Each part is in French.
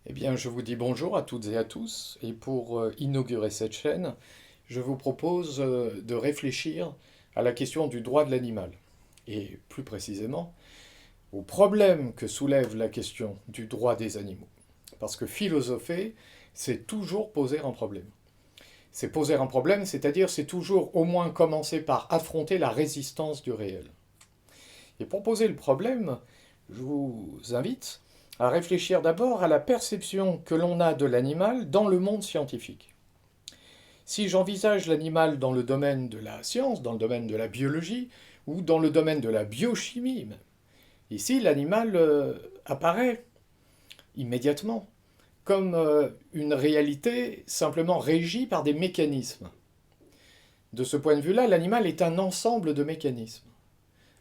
Eh bien, je vous dis bonjour à toutes et à tous, et pour inaugurer cette chaîne, je vous propose de réfléchir à la question du droit de l'animal, et plus précisément au problème que soulève la question du droit des animaux. Parce que philosopher, c'est toujours poser un problème. C'est poser un problème, c'est-à-dire c'est toujours au moins commencer par affronter la résistance du réel. Et pour poser le problème, je vous invite à réfléchir d'abord à la perception que l'on a de l'animal dans le monde scientifique. Si j'envisage l'animal dans le domaine de la science, dans le domaine de la biologie, ou dans le domaine de la biochimie, ici l'animal apparaît immédiatement comme une réalité simplement régie par des mécanismes. De ce point de vue-là, l'animal est un ensemble de mécanismes.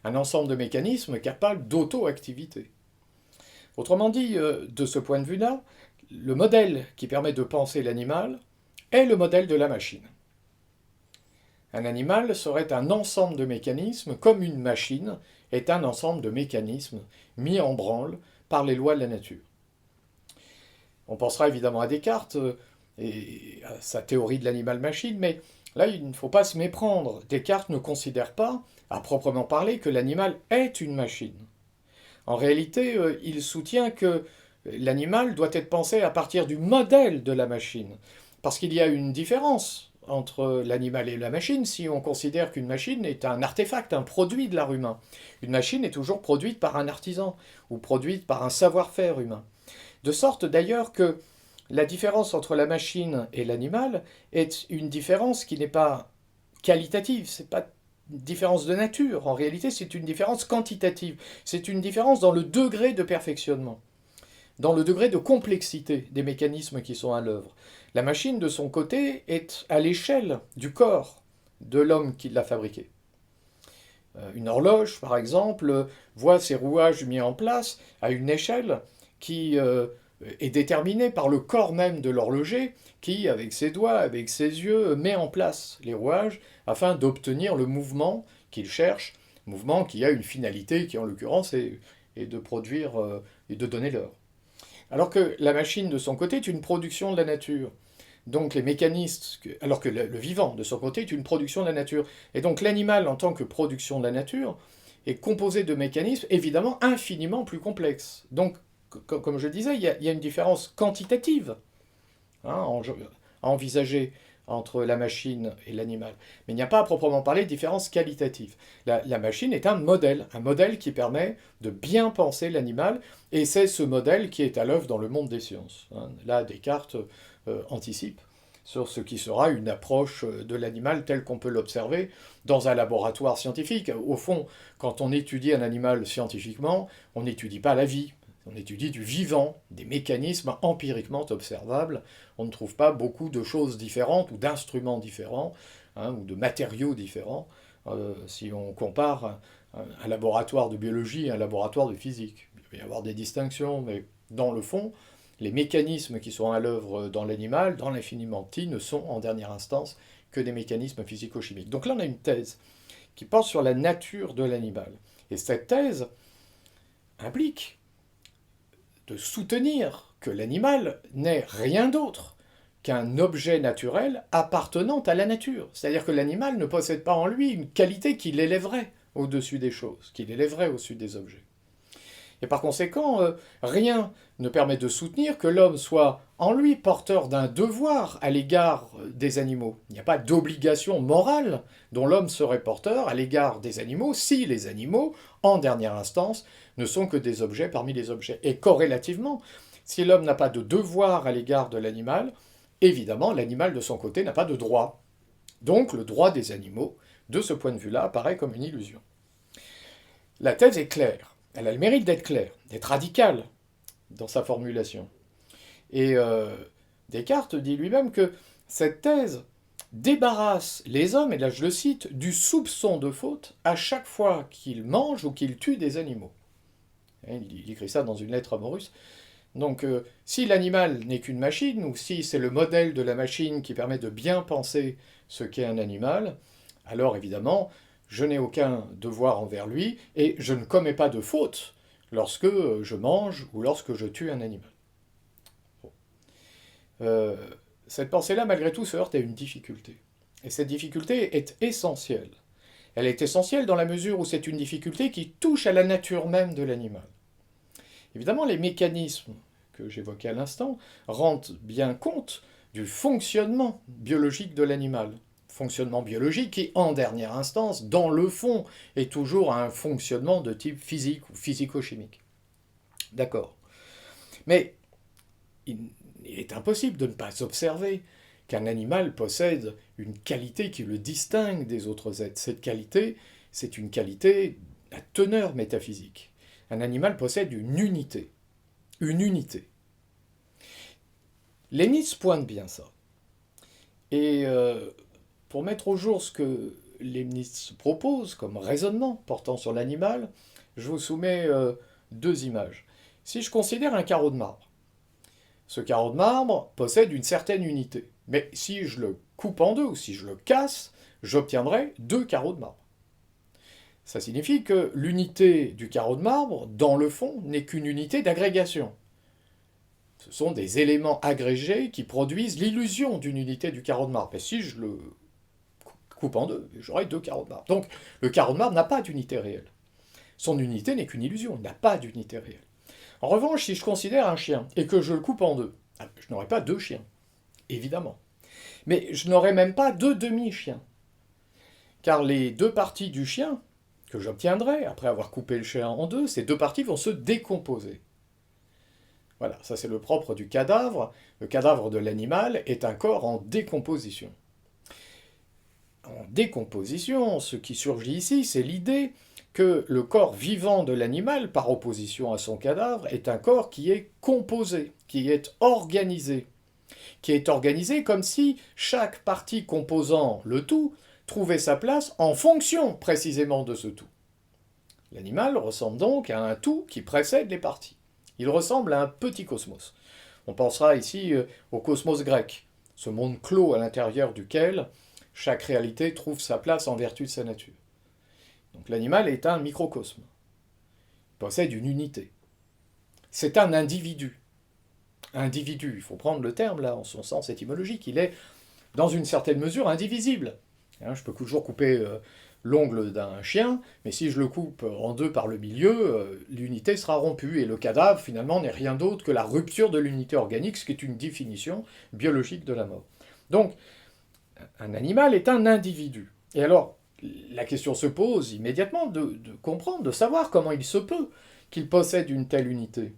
Un ensemble de mécanismes capables d'auto-activité. Autrement dit, de ce point de vue-là, le modèle qui permet de penser l'animal est le modèle de la machine. Un animal serait un ensemble de mécanismes, comme une machine est un ensemble de mécanismes mis en branle par les lois de la nature. On pensera évidemment à Descartes et à sa théorie de l'animal-machine, mais là, il ne faut pas se méprendre. Descartes ne considère pas, à proprement parler, que l'animal est une machine. En réalité, il soutient que l'animal doit être pensé à partir du modèle de la machine. Parce qu'il y a une différence entre l'animal et la machine si on considère qu'une machine est un artefact, un produit de l'art humain. Une machine est toujours produite par un artisan ou produite par un savoir-faire humain. De sorte d'ailleurs que la différence entre la machine et l'animal est une différence qui n'est pas qualitative, c'est pas une différence de nature. En réalité, c'est une différence quantitative. C'est une différence dans le degré de perfectionnement, dans le degré de complexité des mécanismes qui sont à l'œuvre. La machine, de son côté, est à l'échelle du corps de l'homme qui l'a fabriquée. Une horloge, par exemple, voit ses rouages mis en place à une échelle qui est déterminée par le corps même de l'horloger qui, avec ses doigts, avec ses yeux, met en place les rouages afin d'obtenir le mouvement qu'il cherche, mouvement qui a une finalité qui, en l'occurrence, est de produire et de donner l'heure. Alors que la machine, de son côté, est une production de la nature. Donc les mécanismes, alors que le vivant, de son côté, est une production de la nature. Et donc l'animal, en tant que production de la nature, est composé de mécanismes évidemment infiniment plus complexes. Donc, comme je disais, il y a une différence quantitative hein, à envisager entre la machine et l'animal. Mais il n'y a pas à proprement parler de différence qualitative. La machine est un modèle qui permet de bien penser l'animal, et c'est ce modèle qui est à l'œuvre dans le monde des sciences. Hein. Là, Descartes anticipe sur ce qui sera une approche de l'animal tel qu'on peut l'observer dans un laboratoire scientifique. Au fond, quand on étudie un animal scientifiquement, on n'étudie pas la vie, on étudie du vivant, des mécanismes empiriquement observables. On ne trouve pas beaucoup de choses différentes ou d'instruments différents hein, ou de matériaux différents si on compare un laboratoire de biologie et un laboratoire de physique. Il peut y avoir des distinctions, mais dans le fond, les mécanismes qui sont à l'œuvre dans l'animal, dans l'infiniment petit, ne sont en dernière instance que des mécanismes physico-chimiques. Donc là, on a une thèse qui porte sur la nature de l'animal. Et cette thèse implique de soutenir que l'animal n'est rien d'autre qu'un objet naturel appartenant à la nature. C'est-à-dire que l'animal ne possède pas en lui une qualité qui l'élèverait au-dessus des choses, qui l'élèverait au-dessus des objets. Et par conséquent, rien ne permet de soutenir que l'homme soit en lui porteur d'un devoir à l'égard des animaux. Il n'y a pas d'obligation morale dont l'homme serait porteur à l'égard des animaux si les animaux, en dernière instance, ne sont que des objets parmi les objets. Et corrélativement, si l'homme n'a pas de devoir à l'égard de l'animal, évidemment, l'animal de son côté n'a pas de droit. Donc le droit des animaux, de ce point de vue-là, apparaît comme une illusion. La thèse est claire. Elle a le mérite d'être claire, d'être radicale dans sa formulation. Et Descartes dit lui-même que cette thèse débarrasse les hommes, et là je le cite, du soupçon de faute à chaque fois qu'ils mangent ou qu'ils tuent des animaux. Il écrit ça dans une lettre à Morus. Donc si l'animal n'est qu'une machine, ou si c'est le modèle de la machine qui permet de bien penser ce qu'est un animal, alors évidemment, je n'ai aucun devoir envers lui, et je ne commets pas de faute lorsque je mange ou lorsque je tue un animal. euh, cette pensée-là, malgré tout, se heurte à une difficulté. Et cette difficulté est essentielle. Elle est essentielle dans la mesure où c'est une difficulté qui touche à la nature même de l'animal. Évidemment, les mécanismes que j'évoquais à l'instant rendent bien compte du fonctionnement biologique de l'animal. Fonctionnement biologique qui, en dernière instance, dans le fond, est toujours un fonctionnement de type physique ou physico-chimique. D'accord. Mais il est impossible de ne pas observer qu'un animal possède une qualité qui le distingue des autres êtres. Cette qualité, c'est une qualité à teneur métaphysique. Un animal possède une unité. Une unité. Leibniz pointe bien ça. Et pour mettre au jour ce que Leibniz propose comme raisonnement portant sur l'animal, je vous soumets deux images. Si je considère un carreau de marbre, ce carreau de marbre possède une certaine unité. Mais si je le coupe en deux ou si je le casse, j'obtiendrai deux carreaux de marbre. Ça signifie que l'unité du carreau de marbre, dans le fond, n'est qu'une unité d'agrégation. Ce sont des éléments agrégés qui produisent l'illusion d'une unité du carreau de marbre. Et si je le coupe en deux, j'aurai deux carreaux de marbre. Donc le carreau de marbre n'a pas d'unité réelle. Son unité n'est qu'une illusion, il n'a pas d'unité réelle. En revanche, si je considère un chien et que je le coupe en deux, je n'aurai pas deux chiens, évidemment. Mais je n'aurai même pas deux demi-chiens. Car les deux parties du chien que j'obtiendrai, après avoir coupé le chien en deux, ces deux parties vont se décomposer. Voilà, ça c'est le propre du cadavre. Le cadavre de l'animal est un corps en décomposition. En décomposition, ce qui surgit ici, c'est l'idée que le corps vivant de l'animal, par opposition à son cadavre, est un corps qui est composé, qui est organisé comme si chaque partie composant le tout trouvait sa place en fonction précisément de ce tout. L'animal ressemble donc à un tout qui précède les parties. Il ressemble à un petit cosmos. On pensera ici au cosmos grec, ce monde clos à l'intérieur duquel chaque réalité trouve sa place en vertu de sa nature. Donc l'animal est un microcosme. Il possède une unité. C'est un individu. Individu, il faut prendre le terme là en son sens étymologique, il est dans une certaine mesure indivisible. Je peux toujours couper l'ongle d'un chien, mais si je le coupe en deux par le milieu, l'unité sera rompue, et le cadavre finalement n'est rien d'autre que la rupture de l'unité organique, ce qui est une définition biologique de la mort. Donc, un animal est un individu. Et alors, la question se pose immédiatement de comprendre, de savoir comment il se peut qu'il possède une telle unité.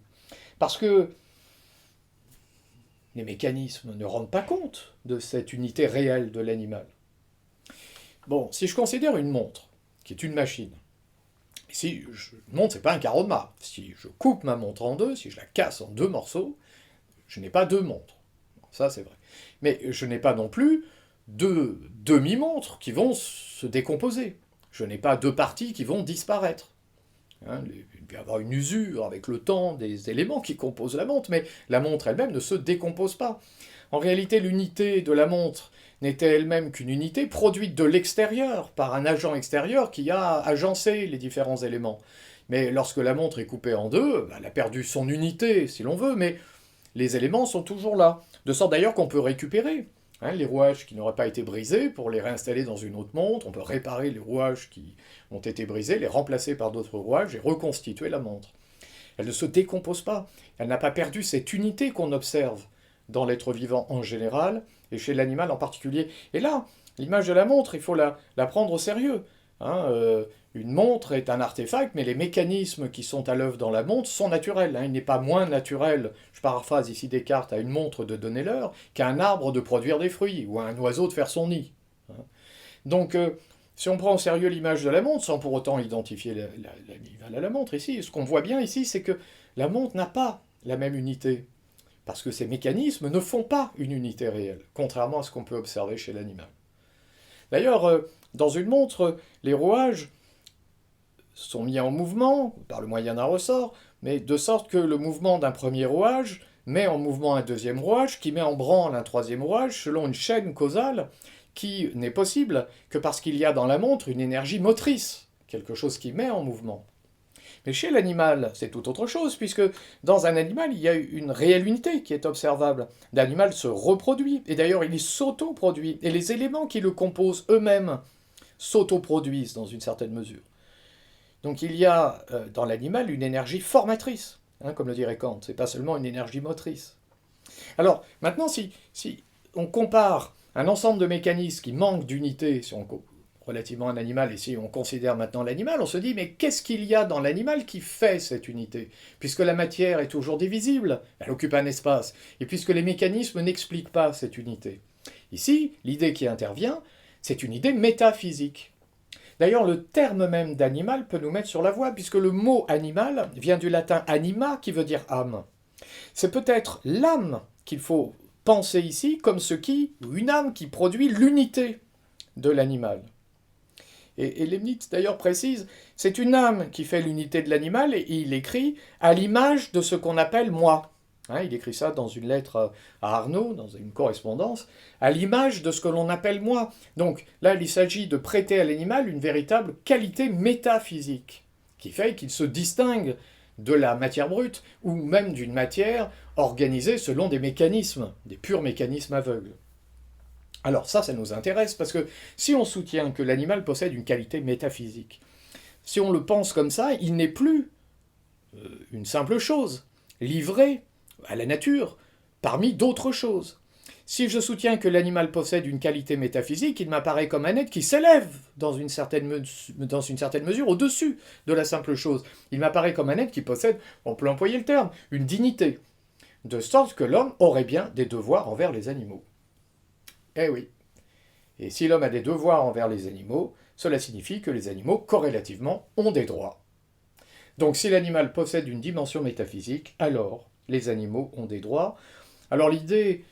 Parce que les mécanismes ne rendent pas compte de cette unité réelle de l'animal. Bon, si je considère une montre, qui est une machine, une montre, c'est pas un carreau de marbre. Si je coupe ma montre en deux, si je la casse en deux morceaux, je n'ai pas deux montres. Ça, c'est vrai. Mais je n'ai pas non plus deux demi-montres qui vont se décomposer. Je n'ai pas deux parties qui vont disparaître. Il peut y avoir une usure avec le temps des éléments qui composent la montre, mais la montre elle-même ne se décompose pas. En réalité, l'unité de la montre n'était elle-même qu'une unité produite de l'extérieur, par un agent extérieur qui a agencé les différents éléments. Mais lorsque la montre est coupée en deux, elle a perdu son unité, si l'on veut, mais les éléments sont toujours là. De sorte d'ailleurs qu'on peut récupérer les rouages qui n'auraient pas été brisés pour les réinstaller dans une autre montre. On peut réparer les rouages qui ont été brisés, les remplacer par d'autres rouages et reconstituer la montre. Elle ne se décompose pas. Elle n'a pas perdu cette unité qu'on observe dans l'être vivant en général et chez l'animal en particulier. Et là, l'image de la montre, il faut la prendre au sérieux. Une montre est un artefact, mais les mécanismes qui sont à l'œuvre dans la montre sont naturels. Il n'est pas moins naturel, je paraphrase ici Descartes, à une montre de donner l'heure qu'à un arbre de produire des fruits ou à un oiseau de faire son nid. Donc, si on prend au sérieux l'image de la montre, sans pour autant identifier l'animal à la montre ici, ce qu'on voit bien ici, c'est que la montre n'a pas la même unité. Parce que ces mécanismes ne font pas une unité réelle, contrairement à ce qu'on peut observer chez l'animal. D'ailleurs, dans une montre, les rouages sont mis en mouvement par le moyen d'un ressort, mais de sorte que le mouvement d'un premier rouage met en mouvement un deuxième rouage, qui met en branle un troisième rouage, selon une chaîne causale qui n'est possible que parce qu'il y a dans la montre une énergie motrice, quelque chose qui met en mouvement. Mais chez l'animal, c'est tout autre chose, puisque dans un animal, il y a une réelle unité qui est observable. L'animal se reproduit, et d'ailleurs il s'autoproduit, et les éléments qui le composent eux-mêmes s'autoproduisent dans une certaine mesure. Donc il y a dans l'animal une énergie formatrice, hein, comme le dirait Kant, c'est pas seulement une énergie motrice. Alors maintenant, si on compare un ensemble de mécanismes qui manquent d'unité, relativement à un animal, et si on considère maintenant l'animal, on se dit, mais qu'est-ce qu'il y a dans l'animal qui fait cette unité? Puisque la matière est toujours divisible, elle occupe un espace, et puisque les mécanismes n'expliquent pas cette unité. Ici, l'idée qui intervient, c'est une idée métaphysique. D'ailleurs, le terme même d'animal peut nous mettre sur la voie, puisque le mot animal vient du latin anima, qui veut dire âme. C'est peut-être l'âme qu'il faut penser ici comme ou une âme qui produit l'unité de l'animal. Et Leibniz d'ailleurs précise, c'est une âme qui fait l'unité de l'animal, et il écrit à l'image de ce qu'on appelle moi. Hein, il écrit ça dans une lettre à Arnaud, dans une correspondance, à l'image de ce que l'on appelle moi. Donc là, il s'agit de prêter à l'animal une véritable qualité métaphysique, qui fait qu'il se distingue de la matière brute, ou même d'une matière organisée selon des mécanismes, des purs mécanismes aveugles. Alors ça nous intéresse, parce que si on soutient que l'animal possède une qualité métaphysique, si on le pense comme ça, il n'est plus une simple chose, livrée à la nature, parmi d'autres choses. Si je soutiens que l'animal possède une qualité métaphysique, il m'apparaît comme un être qui s'élève dans une certaine mesure au-dessus de la simple chose. Il m'apparaît comme un être qui possède, on peut employer le terme, une dignité, de sorte que l'homme aurait bien des devoirs envers les animaux. Eh oui. Et si l'homme a des devoirs envers les animaux, cela signifie que les animaux, corrélativement, ont des droits. Donc si l'animal possède une dimension métaphysique, alors les animaux ont des droits. Alors l'idée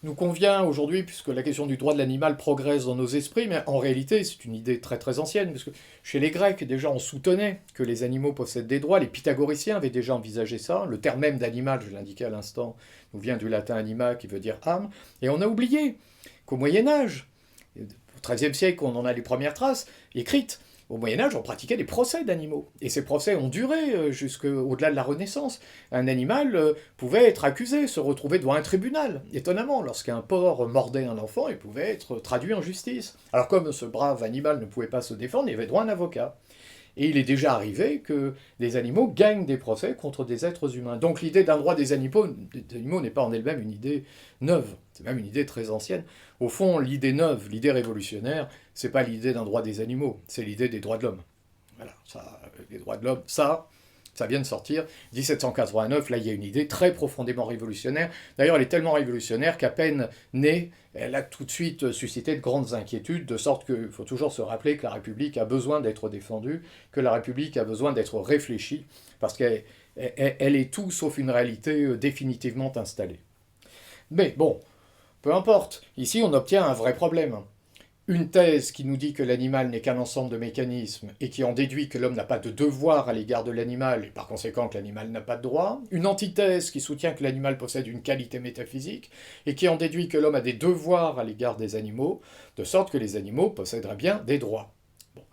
nous convient aujourd'hui, puisque la question du droit de l'animal progresse dans nos esprits, mais en réalité c'est une idée très très ancienne, parce que chez les Grecs déjà on soutenait que les animaux possèdent des droits, les pythagoriciens avaient déjà envisagé ça, le terme même d'animal, je l'indiquais à l'instant, nous vient du latin anima qui veut dire âme, et on a oublié qu'au Moyen-Âge, au XIIIe siècle on en a les premières traces écrites, au Moyen-Âge, on pratiquait des procès d'animaux. Et ces procès ont duré jusqu'au-delà de la Renaissance. Un animal pouvait être accusé, se retrouver devant un tribunal. Étonnamment, lorsqu'un porc mordait un enfant, il pouvait être traduit en justice. Alors comme ce brave animal ne pouvait pas se défendre, il avait droit à un avocat. Et il est déjà arrivé que des animaux gagnent des procès contre des êtres humains. Donc l'idée d'un droit des animaux n'est pas en elle-même une idée neuve, c'est même une idée très ancienne. Au fond, l'idée neuve, l'idée révolutionnaire, c'est pas l'idée d'un droit des animaux, c'est l'idée des droits de l'homme. Voilà, ça, les droits de l'homme, ça vient de sortir. 1789, là, il y a une idée très profondément révolutionnaire. D'ailleurs, elle est tellement révolutionnaire qu'à peine née, elle a tout de suite suscité de grandes inquiétudes, de sorte qu'il faut toujours se rappeler que la République a besoin d'être défendue, que la République a besoin d'être réfléchie, parce qu'elle est tout sauf une réalité définitivement installée. Mais bon, peu importe, ici on obtient un vrai problème. Une thèse qui nous dit que l'animal n'est qu'un ensemble de mécanismes et qui en déduit que l'homme n'a pas de devoir à l'égard de l'animal et par conséquent que l'animal n'a pas de droit. Une antithèse qui soutient que l'animal possède une qualité métaphysique et qui en déduit que l'homme a des devoirs à l'égard des animaux, de sorte que les animaux posséderaient bien des droits. Bon.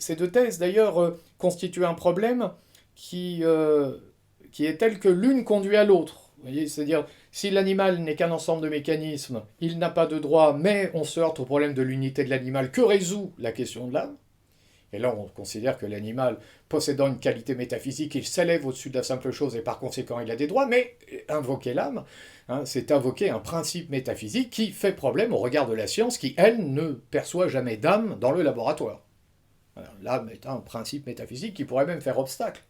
Ces deux thèses d'ailleurs constituent un problème qui est tel que l'une conduit à l'autre. Vous voyez, c'est-à-dire, si l'animal n'est qu'un ensemble de mécanismes, il n'a pas de droit, mais on se heurte au problème de l'unité de l'animal que résout la question de l'âme. Et là, on considère que l'animal, possédant une qualité métaphysique, il s'élève au-dessus de la simple chose et par conséquent, il a des droits, mais invoquer l'âme, hein, c'est invoquer un principe métaphysique qui fait problème au regard de la science qui, elle, ne perçoit jamais d'âme dans le laboratoire. L'âme est un principe métaphysique qui pourrait même faire obstacle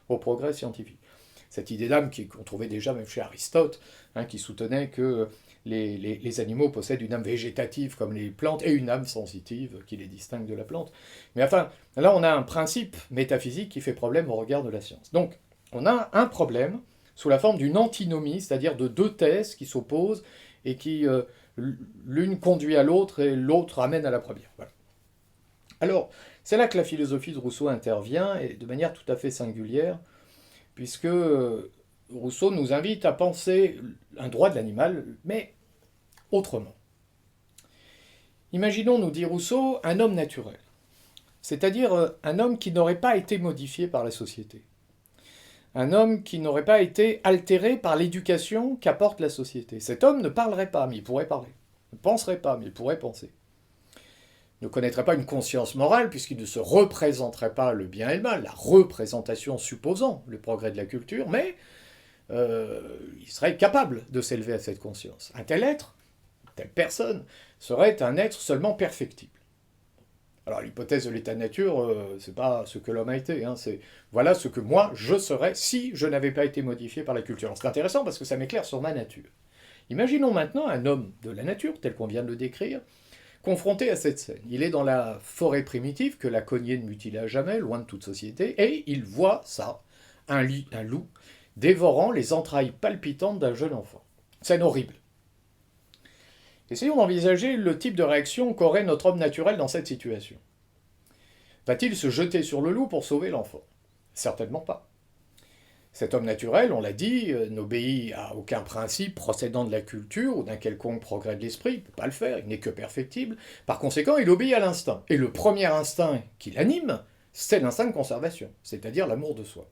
au progrès scientifique. Cette idée d'âme qu'on trouvait déjà même chez Aristote, hein, qui soutenait que les animaux possèdent une âme végétative comme les plantes et une âme sensitive qui les distingue de la plante. Mais enfin, là on a un principe métaphysique qui fait problème au regard de la science. Donc on a un problème sous la forme d'une antinomie, c'est-à-dire de deux thèses qui s'opposent et qui l'une conduit à l'autre et l'autre amène à la première. Voilà. Alors, c'est là que la philosophie de Rousseau intervient, et de manière tout à fait singulière, puisque Rousseau nous invite à penser un droit de l'animal, mais autrement. Imaginons, nous dit Rousseau, un homme naturel. c'est-à-dire un homme qui n'aurait pas été modifié par la société. Un homme qui n'aurait pas été altéré par l'éducation qu'apporte la société. Cet homme ne parlerait pas, mais il pourrait parler. Ne penserait pas, mais il pourrait penser. Ne connaîtrait pas une conscience morale, puisqu'il ne se représenterait pas le bien et le mal, la représentation supposant le progrès de la culture, mais il serait capable de s'élever à cette conscience. Un tel être, telle personne, serait un être seulement perfectible. Alors l'hypothèse de l'état-nature, c'est pas ce que l'homme a été, hein, c'est voilà ce que moi je serais si je n'avais pas été modifié par la culture. C'est intéressant parce que ça m'éclaire sur ma nature. Imaginons maintenant un homme de la nature, tel qu'on vient de le décrire, confronté à cette scène. Il est dans la forêt primitive que la cognée ne mutilait à jamais, loin de toute société, et il voit ça, un loup, dévorant les entrailles palpitantes d'un jeune enfant. Scène horrible. Essayons d'envisager le type de réaction qu'aurait notre homme naturel dans cette situation. Va-t-il se jeter sur le loup pour sauver l'enfant? Certainement pas. Cet homme naturel, on l'a dit, n'obéit à aucun principe procédant de la culture ou d'un quelconque progrès de l'esprit, il ne peut pas le faire, il n'est que perfectible. Par conséquent, il obéit à l'instinct. Et le premier instinct qui l'anime, c'est l'instinct de conservation, c'est-à-dire l'amour de soi.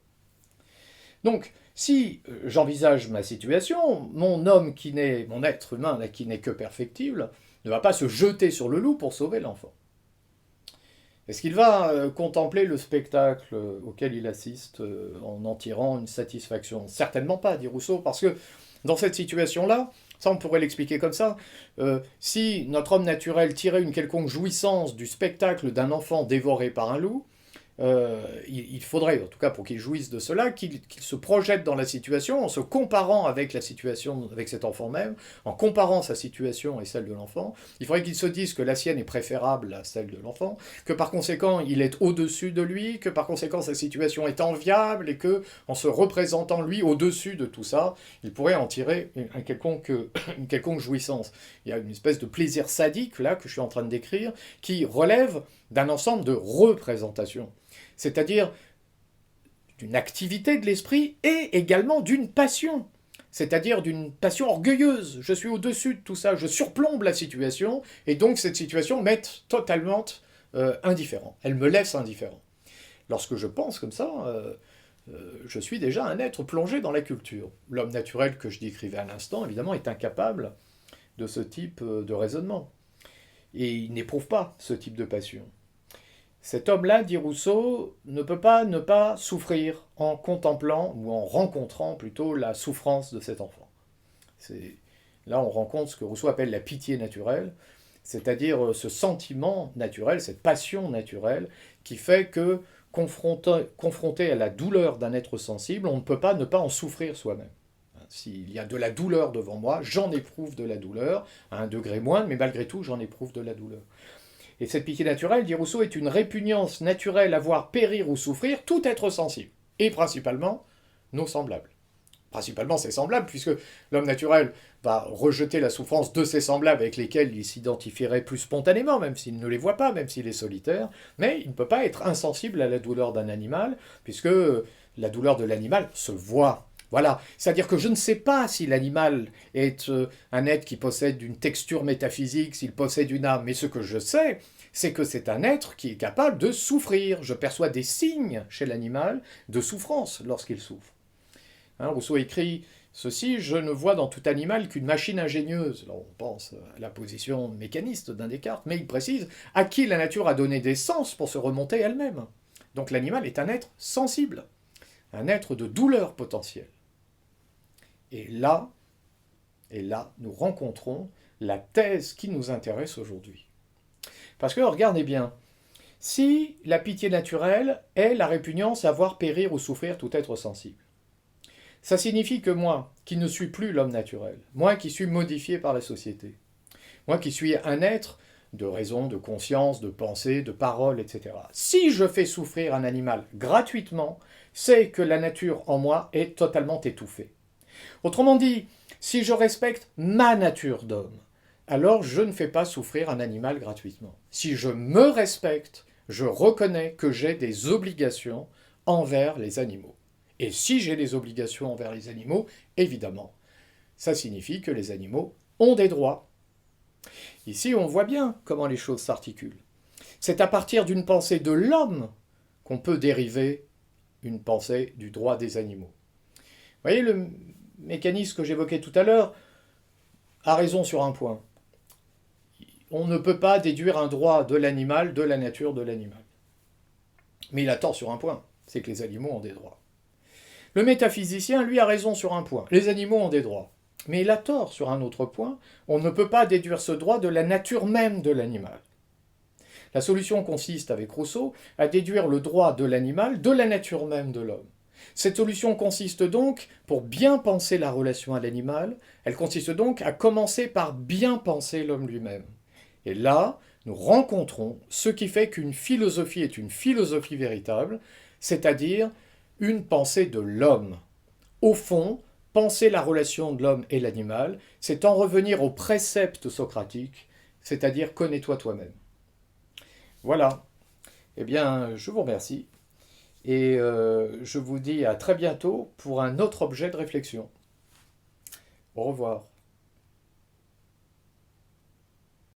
Donc, si j'envisage ma situation, mon être humain là, qui n'est que perfectible, ne va pas se jeter sur le loup pour sauver l'enfant. Est-ce qu'il va contempler le spectacle auquel il assiste en tirant une satisfaction? Certainement pas, dit Rousseau, parce que dans cette situation-là, ça on pourrait l'expliquer comme ça, si notre homme naturel tirait une quelconque jouissance du spectacle d'un enfant dévoré par un loup, il faudrait, en tout cas pour qu'il jouisse de cela, qu'il se projette dans la situation en se comparant avec la situation, avec cet enfant même, en comparant sa situation et celle de l'enfant. Il faudrait qu'il se dise que la sienne est préférable à celle de l'enfant, que par conséquent il est au-dessus de lui, que par conséquent sa situation est enviable et que, en se représentant lui au-dessus de tout ça, il pourrait en tirer une quelconque jouissance. Il y a une espèce de plaisir sadique là que je suis en train de décrire qui relève d'un ensemble de représentations, c'est-à-dire d'une activité de l'esprit et également d'une passion, c'est-à-dire d'une passion orgueilleuse. Je suis au-dessus de tout ça, je surplombe la situation, et donc cette situation m'est totalement indifférent. Elle me laisse indifférent. Lorsque je pense comme ça, je suis déjà un être plongé dans la culture. L'homme naturel que je décrivais à l'instant, évidemment, est incapable de ce type de raisonnement. Et il n'éprouve pas ce type de passion. Cet homme-là, dit Rousseau, ne peut pas ne pas souffrir en contemplant, ou en rencontrant plutôt, la souffrance de cet enfant. Là, on rencontre ce que Rousseau appelle la pitié naturelle, c'est-à-dire ce sentiment naturel, cette passion naturelle, qui fait que, confronté à la douleur d'un être sensible, on ne peut pas ne pas en souffrir soi-même. S'il y a de la douleur devant moi, j'en éprouve de la douleur, à un degré moindre, mais malgré tout, j'en éprouve de la douleur. Et cette pitié naturelle, dit Rousseau, est une répugnance naturelle à voir périr ou souffrir tout être sensible, et principalement nos semblables. Principalement ses semblables, puisque l'homme naturel va rejeter la souffrance de ses semblables avec lesquels il s'identifierait plus spontanément, même s'il ne les voit pas, même s'il est solitaire, mais il ne peut pas être insensible à la douleur d'un animal, puisque la douleur de l'animal se voit. Voilà, c'est-à-dire que je ne sais pas si l'animal est un être qui possède une texture métaphysique, s'il possède une âme, mais ce que je sais, c'est que c'est un être qui est capable de souffrir. Je perçois des signes chez l'animal de souffrance lorsqu'il souffre. Rousseau écrit ceci: « Je ne vois dans tout animal qu'une machine ingénieuse. » Alors on pense à la position mécaniste d'un Descartes, mais il précise « à qui la nature a donné des sens pour se remonter elle-même. » Donc l'animal est un être sensible, un être de douleur potentielle. Et là, nous rencontrons la thèse qui nous intéresse aujourd'hui. Parce que, regardez bien, si la pitié naturelle est la répugnance à voir périr ou souffrir tout être sensible, ça signifie que moi, qui ne suis plus l'homme naturel, moi qui suis modifié par la société, moi qui suis un être de raison, de conscience, de pensée, de parole, etc. Si je fais souffrir un animal gratuitement, c'est que la nature en moi est totalement étouffée. Autrement dit, si je respecte ma nature d'homme, alors je ne fais pas souffrir un animal gratuitement. Si je me respecte, je reconnais que j'ai des obligations envers les animaux. Et si j'ai des obligations envers les animaux, évidemment, ça signifie que les animaux ont des droits. Ici, on voit bien comment les choses s'articulent. C'est à partir d'une pensée de l'homme qu'on peut dériver une pensée du droit des animaux. Vous voyez, le mécanisme que j'évoquais tout à l'heure a raison sur un point. On ne peut pas déduire un droit de l'animal de la nature de l'animal. Mais il a tort sur un point, c'est que les animaux ont des droits. Le métaphysicien, lui, a raison sur un point. Les animaux ont des droits. Mais il a tort sur un autre point. On ne peut pas déduire ce droit de la nature même de l'animal. La solution consiste, avec Rousseau, à déduire le droit de l'animal de la nature même de l'homme. Cette solution consiste donc, pour bien penser la relation à l'animal, elle consiste donc à commencer par bien penser l'homme lui-même. Et là, nous rencontrons ce qui fait qu'une philosophie est une philosophie véritable, c'est-à-dire une pensée de l'homme. Au fond, penser la relation de l'homme et l'animal, c'est en revenir au précepte socratique, c'est-à-dire connais-toi toi-même. Voilà. Eh bien, je vous remercie et je vous dis à très bientôt pour un autre objet de réflexion. Au revoir.